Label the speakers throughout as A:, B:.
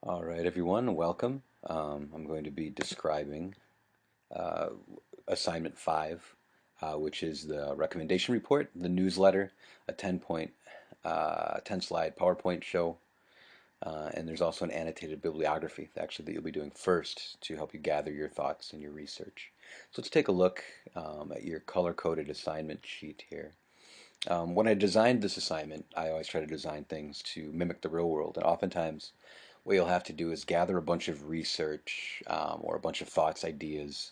A: All right, everyone, welcome. I'm going to be describing uh, assignment 5, which is the recommendation report, the newsletter, a 10 slide PowerPoint show, and there's also an annotated bibliography actually that you'll be doing first to help you gather your thoughts and your research. So let's take a look at your color-coded assignment sheet here. When I designed this assignment, I always try to design things to mimic the real world. And oftentimes, what you'll have to do is gather a bunch of research or a bunch of thoughts, ideas,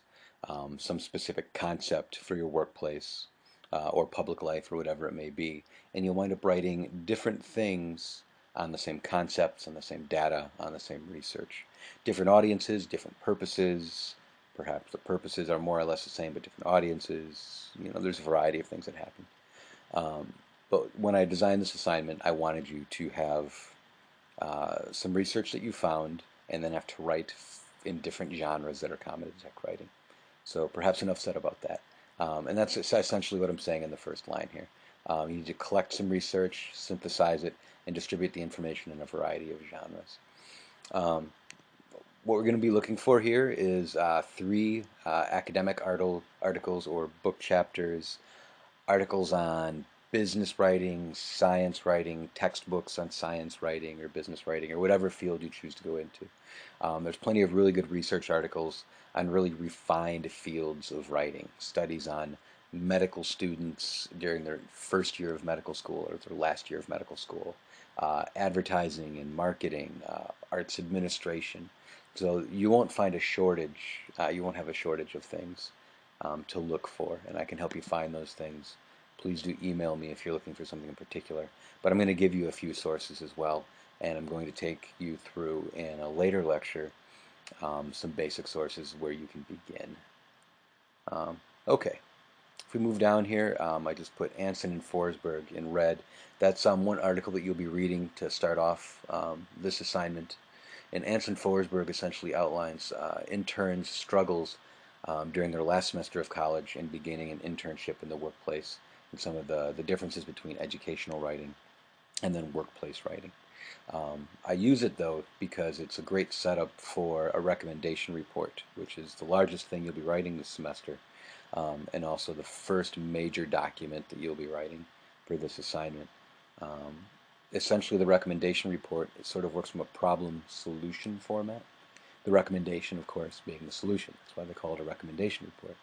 A: some specific concept for your workplace or public life or whatever it may be. And you'll wind up writing different things on the same concepts, on the same data, on the same research. Different audiences, different purposes. Perhaps the purposes are more or less the same, but different audiences. There's a variety of things that happen. Um, but when I designed this assignment, I wanted you to have some research that you found and then have to write in different genres that are common to tech writing. So perhaps enough said about that. And that's essentially what I'm saying in the first line here. You need to collect some research, synthesize it, and distribute the information in a variety of genres. Um, what we're going to be looking for here is three academic articles or book chapters, articles on business writing, science writing, textbooks on science writing or business writing or whatever field you choose to go into. There's plenty of really good research articles on really refined fields of writing, studies on medical students during their first year of medical school or their last year of medical school, advertising and marketing, arts administration. So you won't find a shortage, you won't have a shortage of things to look for, and I can help you find those things. Please do email me if you're looking for something in particular. But I'm going to give you a few sources as well, and I'm going to take you through in a later lecture some basic sources where you can begin. Um, okay, if we move down here, I just put Anson and Forsberg in red. That's one article that you'll be reading to start off this assignment. And Anson Forsberg essentially outlines interns' struggles during their last semester of college and beginning an internship in the workplace, and some of the differences between educational writing and then workplace writing. I use it though because it's a great setup for a recommendation report, which is the largest thing you'll be writing this semester, and also the first major document that you'll be writing for this assignment. Um, Essentially, the recommendation report, it sort of works from a problem solution format. The recommendation, of course, being the solution. That's why they call it a recommendation report.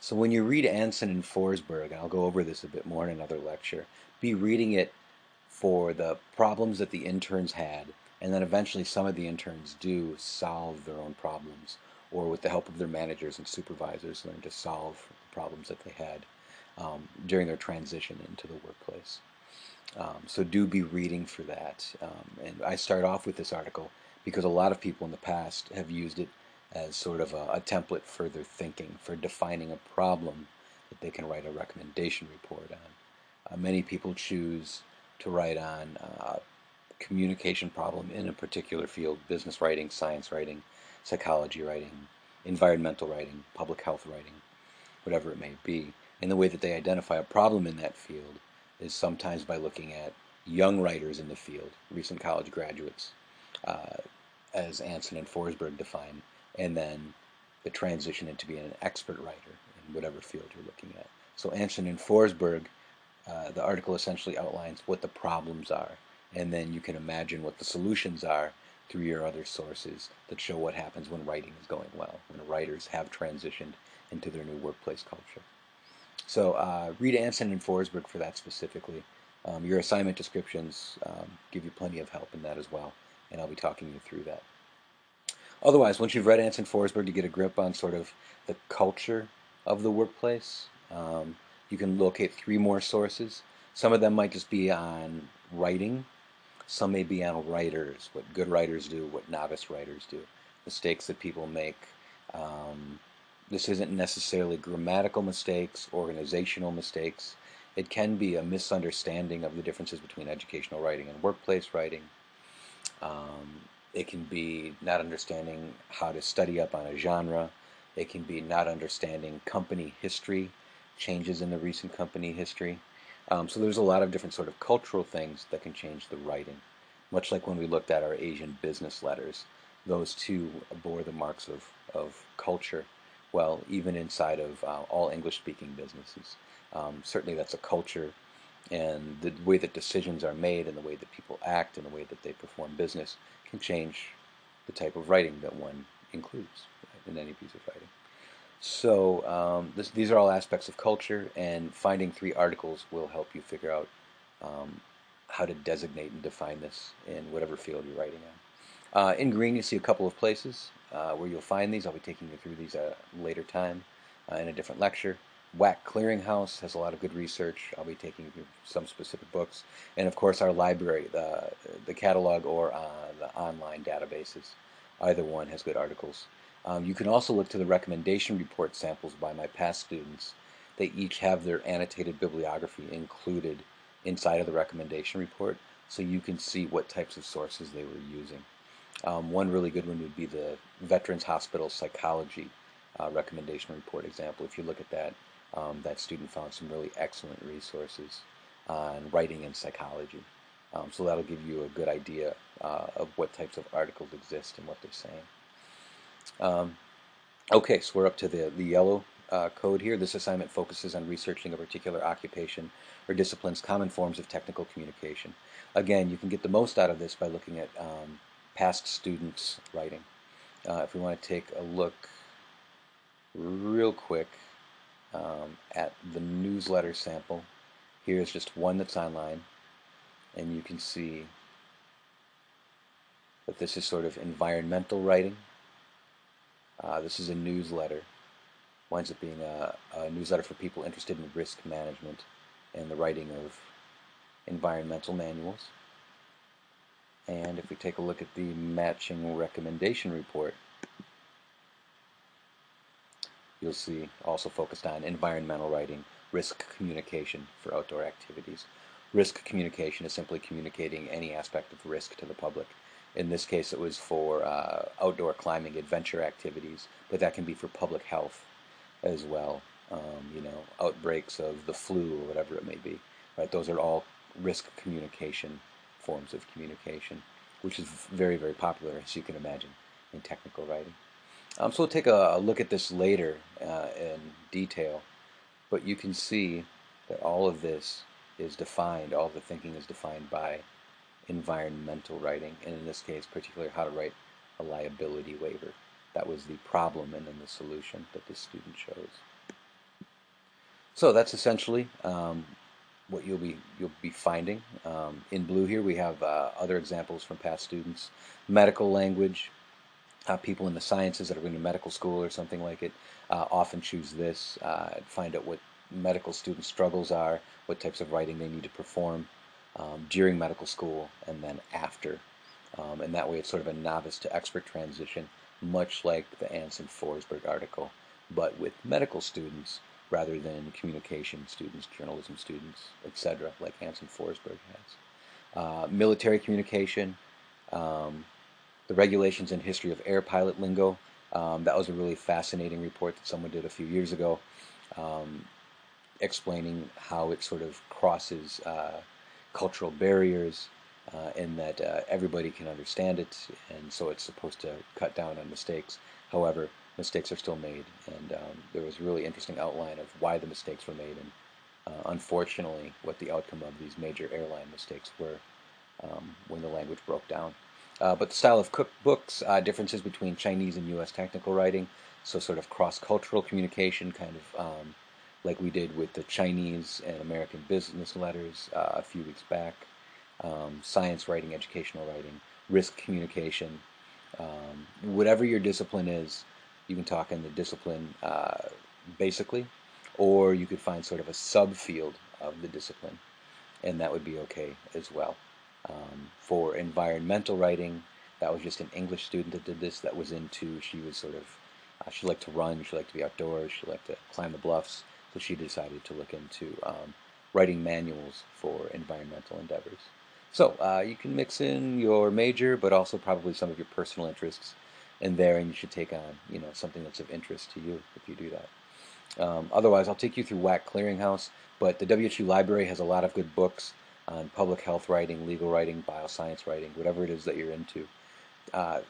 A: So when you read Anson and Forsberg, and I'll go over this a bit more in another lecture, be reading it for the problems that the interns had, and then eventually some of the interns do solve their own problems, or with the help of their managers and supervisors, learn to solve the problems that they had during their transition into the workplace. So do be reading for that. And I start off with this article because a lot of people in the past have used it as sort of a template for their thinking, for defining a problem that they can write a recommendation report on. Many people choose to write on communication problem in a particular field, business writing, science writing, psychology writing, environmental writing, public health writing, whatever it may be. And the way that they identify a problem in that field is sometimes by looking at young writers in the field, recent college graduates, uh, as Anson and Forsberg define, and then the transition into being an expert writer in whatever field you're looking at. So Anson and Forsberg, the article essentially outlines what the problems are, and then you can imagine what the solutions are through your other sources that show what happens when writing is going well, when writers have transitioned into their new workplace culture. So read Anson and Forsberg for that specifically. Your assignment descriptions give you plenty of help in that as well, and I'll be talking you through that. Otherwise, once you've read Anson Forsberg to get a grip on sort of the culture of the workplace, you can locate three more sources. Some of them might just be on writing. Some may be on writers, what good writers do, what novice writers do, mistakes that people make. Um, this isn't necessarily grammatical mistakes, organizational mistakes. It can be a misunderstanding of the differences between educational writing and workplace writing. It can be not understanding how to study up on a genre. It can be not understanding company history, changes in the recent company history. So there's a lot of different sort of cultural things that can change the writing. much like when we looked at our Asian business letters. Those two bore the marks of culture, well, even inside of all English-speaking businesses. Certainly that's a culture, and the way that decisions are made and the way that people act and the way that they perform business can change the type of writing that one includes in any piece of writing. So these are all aspects of culture, and finding three articles will help you figure out um, how to designate and define this in whatever field you're writing on. In green, you see a couple of places where you'll find these. I'll be taking you through these at a later time in a different lecture. WAC Clearinghouse has a lot of good research. I'll be taking you through some specific books. And of course, our library, the catalog or the online databases. Either one has good articles. You can also look to the recommendation report samples by my past students. They each have their annotated bibliography included inside of the recommendation report, so you can see what types of sources they were using. One really good one would be the Veterans Hospital Psychology recommendation report example. If you look at that, that student found some really excellent resources on writing and psychology. So that'll give you a good idea of what types of articles exist and what they're saying. Okay, so we're up to the yellow code here. This assignment focuses on researching a particular occupation or discipline's common forms of technical communication. Again, you can get the most out of this by looking at past students' writing. If we want to take a look real quick at the newsletter sample, here's just one that's online, and you can see that this is sort of environmental writing. This is a newsletter. Winds up being a newsletter for people interested in risk management and the writing of environmental manuals. And if we take a look at the matching recommendation report, you'll see also focused on environmental writing, risk communication for outdoor activities. Risk communication is simply communicating any aspect of risk to the public. In this case, it was for outdoor climbing adventure activities, but that can be for public health as well. Outbreaks of the flu or whatever it may be. Right? Those are all risk communication forms of communication, which is very, very popular, as you can imagine, in technical writing. So we'll take a look at this later in detail, but you can see that all of this is defined, all of the thinking is defined by environmental writing, and in this case, particularly how to write a liability waiver. That was the problem and then the solution that the student chose. So that's essentially what you'll be finding. In blue here, we have other examples from past students. Medical language. People in the sciences that are going to medical school or something like it often choose this. Find out what medical student struggles are, what types of writing they need to perform during medical school and then after. And that way it's sort of a novice to expert transition, much like the Anson-Forsberg article, but with medical students rather than communication students, journalism students, etc., like Anson-Forsberg has. Military communication, the regulations and history of air pilot lingo. That was a really fascinating report that someone did a few years ago, explaining how it sort of crosses cultural barriers in that everybody can understand it, and so it's supposed to cut down on mistakes. However, mistakes are still made, and there was a really interesting outline of why the mistakes were made and unfortunately what the outcome of these major airline mistakes were when the language broke down. But the style of cookbooks, differences between Chinese and U.S. technical writing, so sort of cross-cultural communication, kind of like we did with the Chinese and American business letters a few weeks back. Science writing, educational writing, risk communication. Whatever your discipline is, you can talk in the discipline basically, or you could find sort of a subfield of the discipline, and that would be okay as well. For environmental writing, that was just an English student that did this. That was into, she was sort of, she liked to run, she liked to be outdoors, she liked to climb the bluffs, so she decided to look into writing manuals for environmental endeavors. So you can mix in your major, but also probably some of your personal interests in there, and you should take on, something that's of interest to you if you do that. Otherwise, I'll take you through WAC Clearinghouse, but the WHU library has a lot of good books. on public health writing, legal writing, bioscience writing, whatever it is that you're into.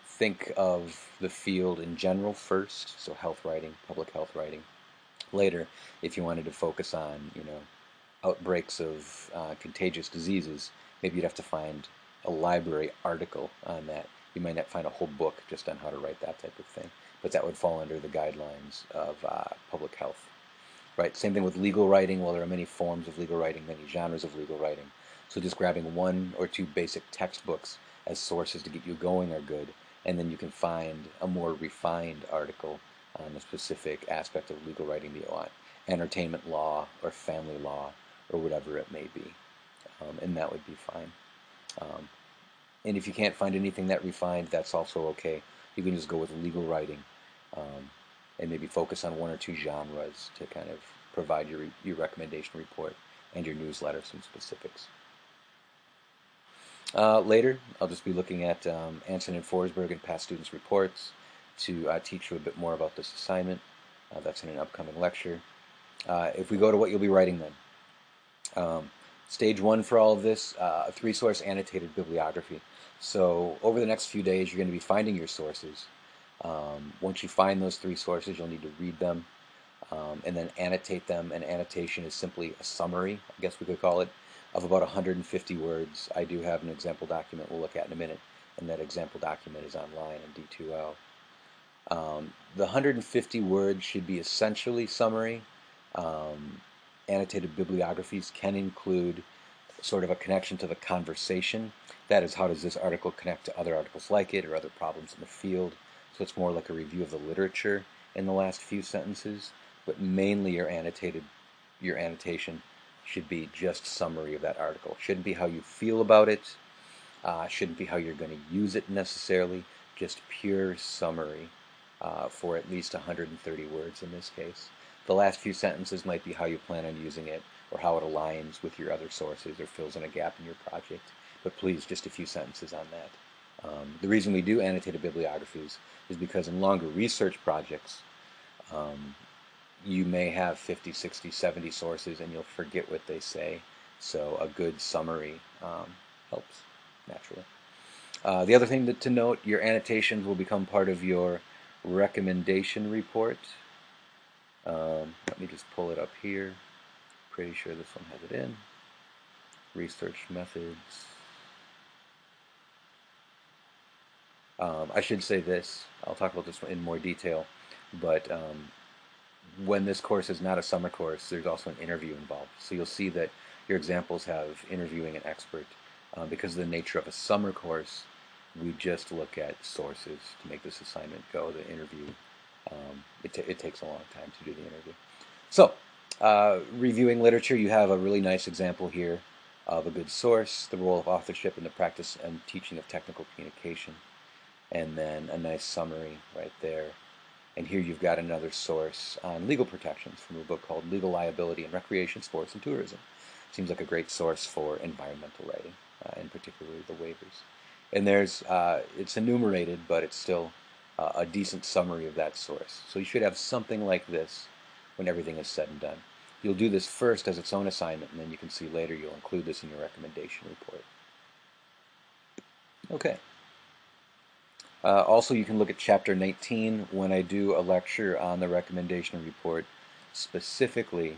A: Think of the field in general first, so health writing, public health writing. Later, if you wanted to focus on, outbreaks of contagious diseases, maybe you'd have to find a library article on that. You might not find a whole book just on how to write that type of thing, but that would fall under the guidelines of public health. Right. Same thing with legal writing. Well, there are many forms of legal writing, many genres of legal writing. So just grabbing one or two basic textbooks as sources to get you going are good, and then you can find a more refined article on a specific aspect of legal writing that you want, entertainment law or family law or whatever it may be, and that would be fine. Um, and if you can't find anything that refined, that's also okay. You can just go with legal writing, um, and maybe focus on one or two genres to kind of provide your recommendation report and your newsletter some specifics. Later, I'll just be looking at Anson and Forsberg and past students' reports to teach you a bit more about this assignment. That's in an upcoming lecture. If we go to what you'll be writing then, stage one for all of this, a three-source annotated bibliography. So over the next few days, you're going to be finding your sources. Once you find those three sources, you'll need to read them and then annotate them. An annotation is simply a summary, I guess we could call it, of about 150 words. I do have an example document we'll look at in a minute, and that example document is online in D2L. The 150 words should be essentially summary. Annotated bibliographies can include sort of a connection to the conversation. That is, how does this article connect to other articles like it or other problems in the field? So it's more like a review of the literature in the last few sentences, but mainly your annotation should be just summary of that article. Shouldn't be how you feel about it, shouldn't be how you're going to use it necessarily, just pure summary for at least 130 words in this case. The last few sentences might be how you plan on using it or how it aligns with your other sources or fills in a gap in your project, but please, just a few sentences on that. The reason we do annotated bibliographies is because in longer research projects, you may have 50, 60, 70 sources and you'll forget what they say. So a good summary helps, naturally. The other thing to note, your annotations will become part of your recommendation report. Let me just pull it up here. Pretty sure this one has it in. Research methods. I should say this. I'll talk about this in more detail, but when this course is not a summer course, there's also an interview involved. So you'll see that your examples have interviewing an expert. Because of the nature of a summer course, we just look at sources to make this assignment go. The interview, it takes a long time to do the interview. So, reviewing literature, you have a really nice example here of a good source, the role of authorship in the practice and teaching of technical communication, and then a nice summary right there. And here you've got another source on legal protections from a book called Legal Liability in Recreation, Sports, and Tourism. Seems like a great source for environmental writing, and particularly the waivers. And it's enumerated, but it's still a decent summary of that source. So you should have something like this when everything is said and done. You'll do this first as its own assignment, and then you can see later you'll include this in your recommendation report. Okay. Also, you can look at Chapter 19 when I do a lecture on the recommendation report. Specifically,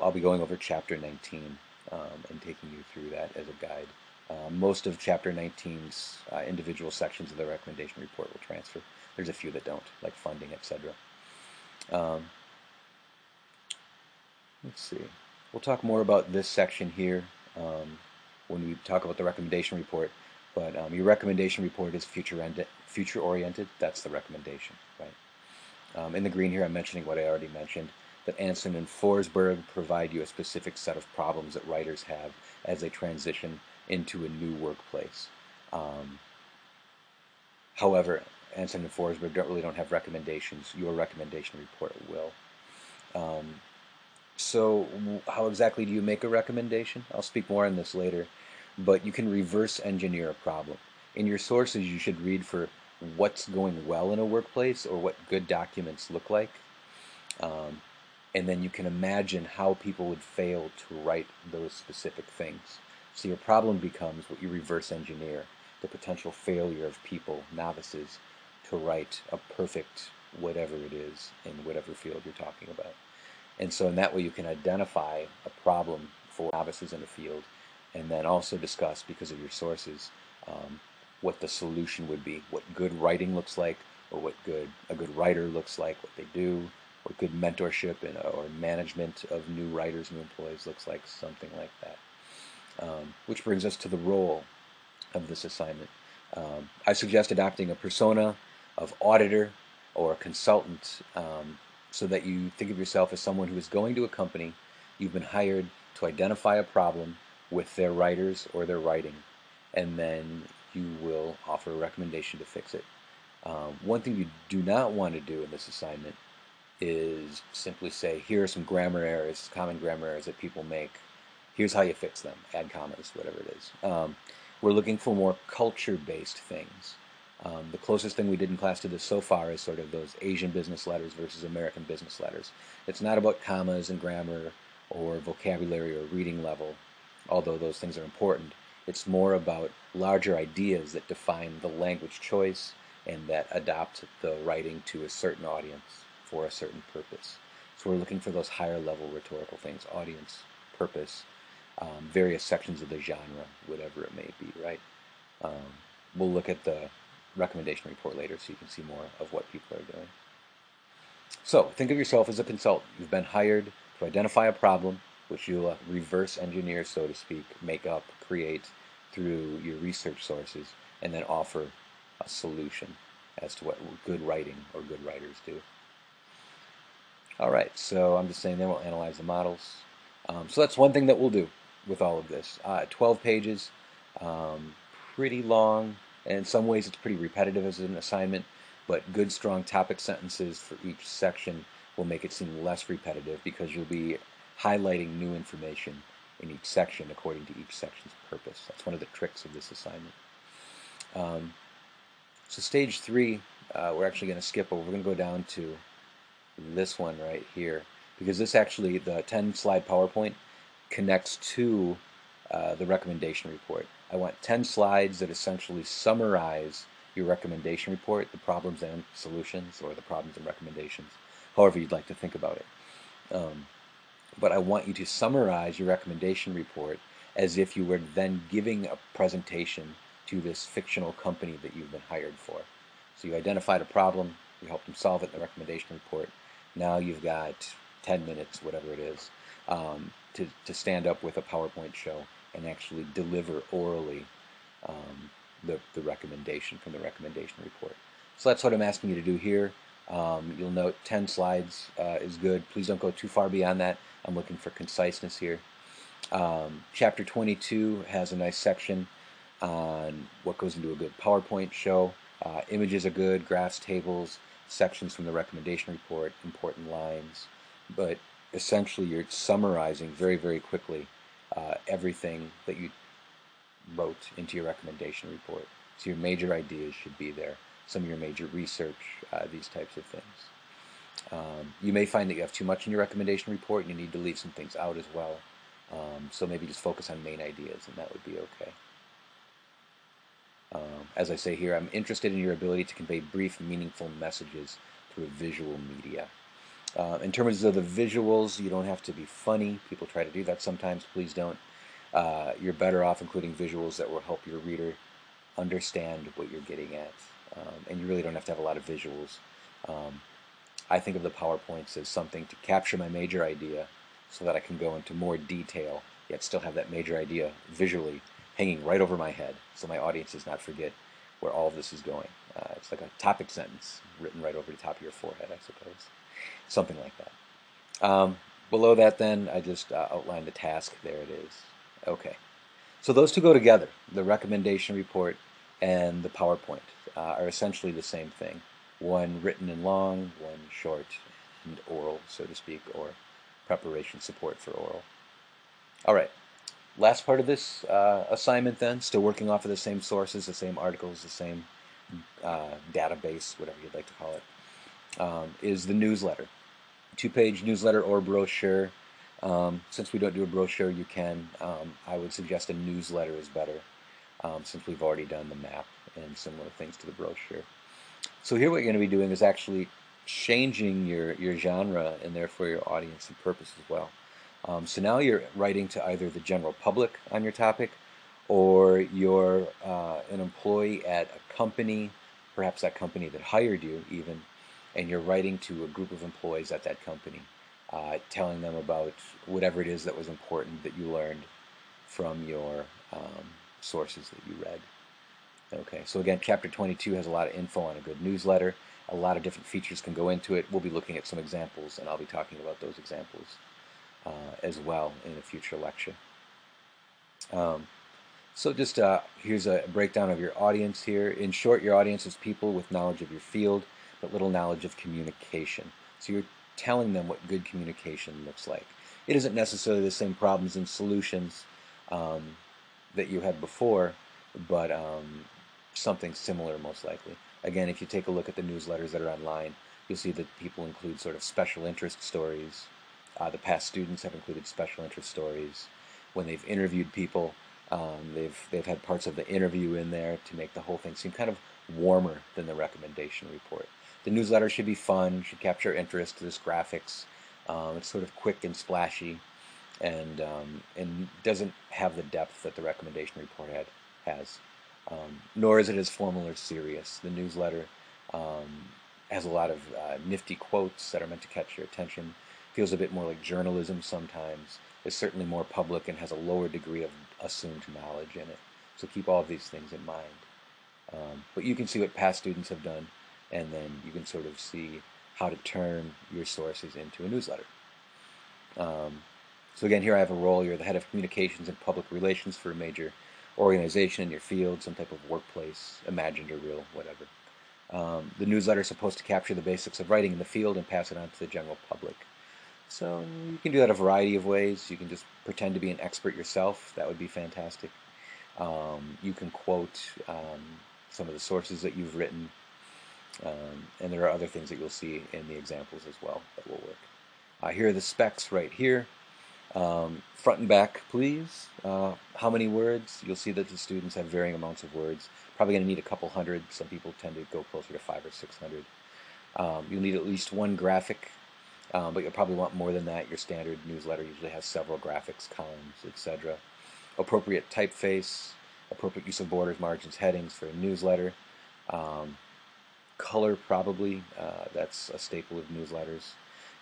A: I'll be going over Chapter 19 and taking you through that as a guide. Most of Chapter 19's individual sections of the recommendation report will transfer. There's a few that don't, like funding, etc. Let's see. We'll talk more about this section here when we talk about the recommendation report. But your recommendation report is future-oriented. That's the recommendation, right? In the green here, I'm mentioning what I already mentioned, that Anson and Forsberg provide you a specific set of problems that writers have as they transition into a new workplace. However, Anson and Forsberg don't have recommendations. Your recommendation report will. So how exactly do you make a recommendation? I'll speak more on this later, but you can reverse engineer a problem. In your sources, you should read for what's going well in a workplace or what good documents look like. and then you can imagine how people would fail to write those specific things. So your problem becomes what you reverse engineer, the potential failure of people, novices, to write a perfect whatever it is in whatever field you're talking about. And so in that way you can identify a problem for novices in the field and then also discuss, because of your sources, what the solution would be, what good writing looks like, or what a good writer looks like, what they do, what good mentorship or management of new writers, new employees looks like, something like that. Which brings us to the role of this assignment. I suggest adopting a persona of auditor or consultant, so that you think of yourself as someone who is going to a company. You've been hired to identify a problem with their writers or their writing, and then you will offer a recommendation to fix it. One thing you do not want to do in this assignment is simply say, here are some grammar errors, common grammar errors that people make. Here's how you fix them. Add commas, whatever it is. We're looking for more culture-based things. The closest thing we did in class to this so far is sort of those Asian business letters versus American business letters. It's not about commas and grammar or vocabulary or reading level, although those things are important. It's more about larger ideas that define the language choice and that adopt the writing to a certain audience for a certain purpose. So we're looking for those higher level rhetorical things: audience, purpose, various sections of the genre, whatever it may be, right? We'll look at the recommendation report later so you can see more of what people are doing. So think of yourself as a consultant. You've been hired to identify a problem, which you'll reverse engineer, so to speak, make up, create through your research sources, and then offer a solution as to what good writing or good writers do. All right, so I'm just saying then we'll analyze the models. So that's one thing that we'll do with all of this. 12 pages, pretty long, and in some ways it's pretty repetitive as an assignment, but good strong topic sentences for each section will make it seem less repetitive because you'll be highlighting new information in each section according to each section's purpose. That's one of the tricks of this assignment. So stage 3, we're actually going to skip over. We're going to go down to this one right here, because this actually, the 10-slide PowerPoint, connects to the recommendation report. I want 10 slides that essentially summarize your recommendation report, the problems and solutions, or the problems and recommendations, however you'd like to think about it. But I want you to summarize your recommendation report as if you were then giving a presentation to this fictional company that you've been hired for. So you identified a problem, you helped them solve it in the recommendation report. Now you've got 10 minutes, whatever it is, to stand up with a PowerPoint show and actually deliver orally the recommendation from the recommendation report. So that's what I'm asking you to do here. You'll note 10 slides is good. Please don't go too far beyond that. I'm looking for conciseness here. Chapter 22 has a nice section on what goes into a good PowerPoint show. Images are good, graphs, tables, sections from the recommendation report, important lines, but essentially you're summarizing very, very quickly everything that you wrote into your recommendation report. So your major ideas should be there, some of your major research, these types of things. You may find that you have too much in your recommendation report and you need to leave some things out as well. So maybe just focus on main ideas and that would be okay. As I say here, I'm interested in your ability to convey brief, meaningful messages through a visual media. In terms of the visuals, you don't have to be funny. People try to do that sometimes. Please don't. You're better off including visuals that will help your reader understand what you're getting at. And you really don't have to have a lot of visuals. I think of the PowerPoints as something to capture my major idea so that I can go into more detail, yet still have that major idea visually hanging right over my head so my audience does not forget where all of this is going. It's like a topic sentence written right over the top of your forehead, I suppose. Something like that. Below that then, I just outlined the task. There it is. Okay. So those two go together. The recommendation report and the PowerPoint are essentially the same thing. One written and long, one short and oral, so to speak, or preparation support for oral. All right. Last part of this assignment then, still working off of the same sources, the same articles, the same database, whatever you'd like to call it, is the newsletter. 2-page newsletter or brochure. Since we don't do a brochure, you can. I would suggest a newsletter is better, since we've already done the map and similar things to the brochure. So here what you're going to be doing is actually changing your genre and therefore your audience and purpose as well. So now you're writing to either the general public on your topic, or you're an employee at a company, perhaps that company that hired you even, and you're writing to a group of employees at that company, telling them about whatever it is that was important that you learned from your sources that you read. Okay, so again, chapter 22 has a lot of info on a good newsletter. A lot of different features can go into it. We'll be looking at some examples, and I'll be talking about those examples as well in a future lecture. So just here's a breakdown of your audience here. In short, your audience is people with knowledge of your field, but little knowledge of communication. So you're telling them what good communication looks like. It isn't necessarily the same problems and solutions that you had before, but something similar most likely. Again, if you take a look at the newsletters that are online, you'll see that people include sort of special interest stories. The past students have included special interest stories. When they've interviewed people, they've had parts of the interview in there to make the whole thing seem kind of warmer than the recommendation report. The newsletter should be fun, should capture interest. There's graphics. It's sort of quick and splashy, and doesn't have the depth that the recommendation report has. Nor is it as formal or serious. The newsletter has a lot of nifty quotes that are meant to catch your attention. Feels a bit more like journalism sometimes. Is certainly more public and has a lower degree of assumed knowledge in it. So keep all of these things in mind. But you can see what past students have done, and then you can sort of see how to turn your sources into a newsletter. So again, here I have a role. You're the head of communications and public relations for a major organization in your field, some type of workplace, imagined or real, whatever. The newsletter is supposed to capture the basics of writing in the field and pass it on to the general public. So you can do that a variety of ways. You can just pretend to be an expert yourself. That would be fantastic. You can quote some of the sources that you've written. And there are other things that you'll see in the examples as well that will work. Here are the specs right here. Front and back, please. How many words? You'll see that the students have varying amounts of words. Probably going to need a couple hundred. Some people tend to go closer to 500 or 600. You'll need at least one graphic, but you'll probably want more than that. Your standard newsletter usually has several graphics, columns, etc. Appropriate typeface, appropriate use of borders, margins, headings for a newsletter. Color, probably. That's a staple of newsletters.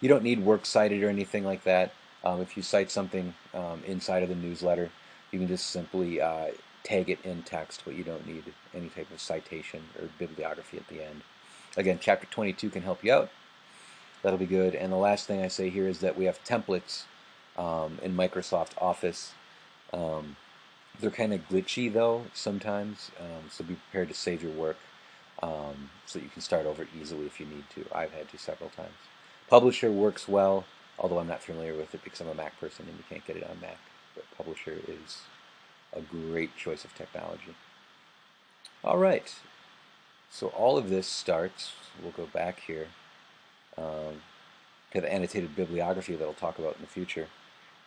A: You don't need works cited or anything like that. If you cite something inside of the newsletter, you can just simply tag it in text, but you don't need any type of citation or bibliography at the end. Again, chapter 22 can help you out. That'll be good. And the last thing I say here is that we have templates in Microsoft Office. They're kind of glitchy, though, sometimes, so be prepared to save your work so that you can start over easily if you need to. I've had to several times. Publisher works well, although I'm not familiar with it because I'm a Mac person and you can't get it on Mac. But Publisher is a great choice of technology. All right. So all of this starts, we'll go back here, to the annotated bibliography that I'll talk about in the future.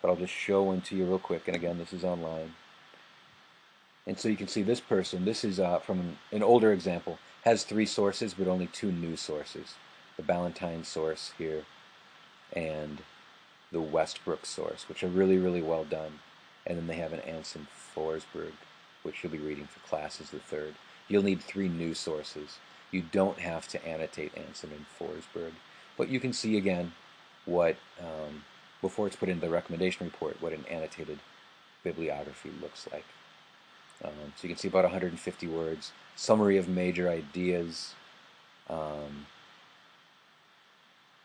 A: But I'll just show one to you real quick. And again, this is online. And so you can see this person, this is from an older example, has 3 sources but only 2 new sources. The Ballantine source here and the Westbrook source, which are really, really well done. And then they have an Anson Forsberg, which you'll be reading for class as the 3rd. You'll need 3 new sources. You don't have to annotate Anson and Forsberg, but you can see again what, before it's put into the recommendation report, what an annotated bibliography looks like. So you can see about 150 words, summary of major ideas, and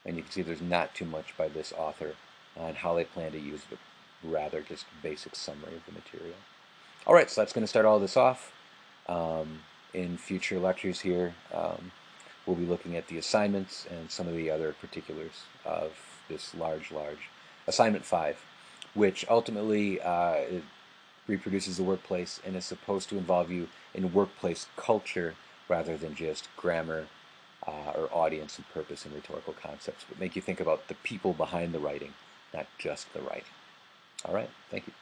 A: you can see there's not too much by this author on how they plan to use it, rather just basic summary of the material. All right, so that's going to start all this off. In future lectures here, we'll be looking at the assignments and some of the other particulars of this large assignment 5, which ultimately it reproduces the workplace and is supposed to involve you in workplace culture rather than just grammar or audience and purpose and rhetorical concepts, but make you think about the people behind the writing, not just the writing. All right, thank you.